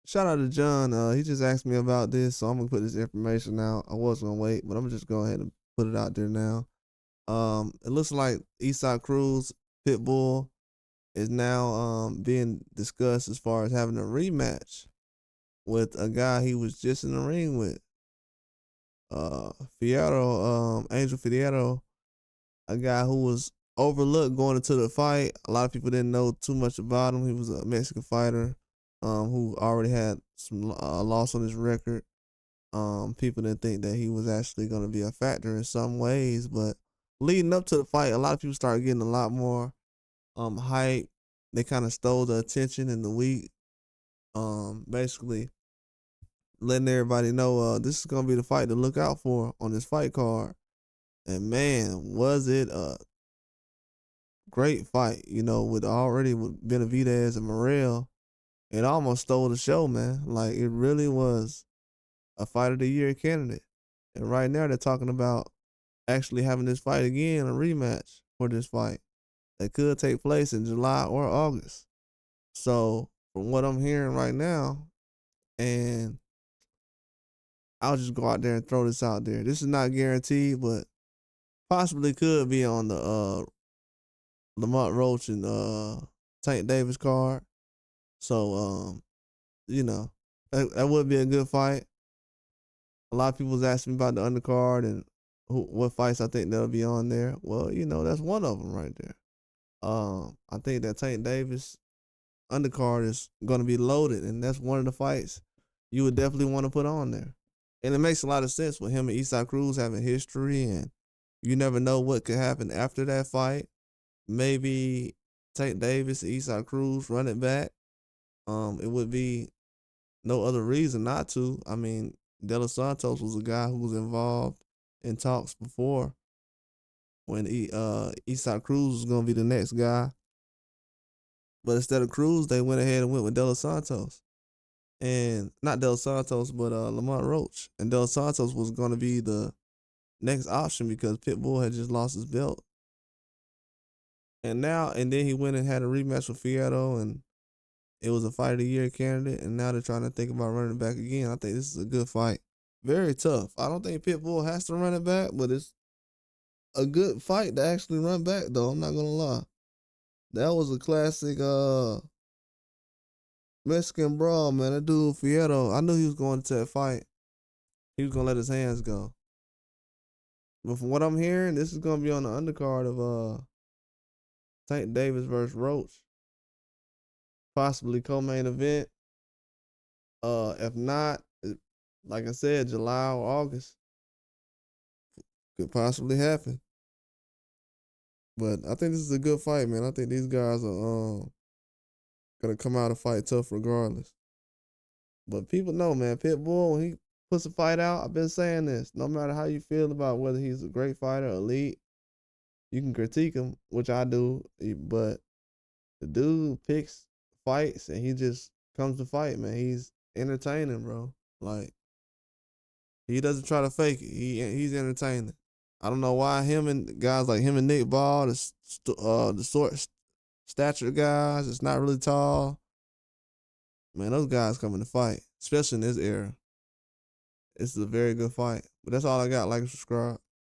Shout out to John. He just asked me about this, so I'm gonna put this information out. I was gonna wait, but I'm just go ahead and put it out there now. It looks like Eastside Cruz Pitbull is now being discussed as far as having a rematch with a guy he was just in the ring with. Fierro, Angel Fierro, a guy who was overlooked going into the fight. A lot of people didn't know too much about him. He was a Mexican fighter, who already had some loss on his record. People didn't think that he was actually going to be a factor in some ways, but leading up to the fight, a lot of people started getting a lot more hype. They kind of stole the attention in the week. Basically letting everybody know this is gonna be the fight to look out for on this fight card. And man, was it a great fight? You know, with Benavidez and Morrell, it almost stole the show, man. Like it really was a fight of the year candidate. And right now they're talking about actually having this fight again, a rematch for this fight that could take place in July or August. So from what I'm hearing right now, and I'll just go out there and throw this out there. This is not guaranteed, but possibly could be on the Lamont Roach and Tank Davis card. So you know, that would be a good fight. A lot of people was asking me about the undercard and what fights I think that'll be on there. Well, you know, that's one of them right there. I think that Tank Davis undercard is going to be loaded, and that's one of the fights you would definitely want to put on there. And it makes a lot of sense with him and Eastside Cruz having history, and you never know what could happen after that fight. Maybe Tank Davis and Eastside Cruz run it back. It would be no other reason not to. I mean, De Los Santos was a guy who was involved in talks before when Eastside Cruz was gonna be the next guy. But instead of Cruz, they went ahead and went with De Los Santos. And not De Los Santos, but Lamont Roach. And De Los Santos was gonna be the next option because Pitbull had just lost his belt. And then he went and had a rematch with Fierro, and it was a fight of the year candidate. And now they're trying to think about running it back again. I think this is a good fight. Very tough. I don't think Pitbull has to run it back, but it's a good fight to actually run back, though. I'm not gonna lie. That was a classic Mexican brawl, man. That dude Fierro, I knew he was going to that fight. He was gonna let his hands go. But from what I'm hearing, this is gonna be on the undercard of Tank Davis versus Roach. Possibly co-main event. If not, like I said, July or August could possibly happen. But I think this is a good fight, man. I think these guys are gonna come out and fight tough regardless. But people know, man, Pitbull, when he puts a fight out, I've been saying this. No matter how you feel about whether he's a great fighter, elite, you can critique him, which I do. But the dude picks fights and he just comes to fight, man. He's entertaining, bro. Like he doesn't try to fake it. He's entertaining. I don't know why him and guys like him and Nick Ball, the short stature guys, it's not really tall. Man, those guys coming to fight, especially in this era. It's a very good fight. But that's all I got. Like and subscribe.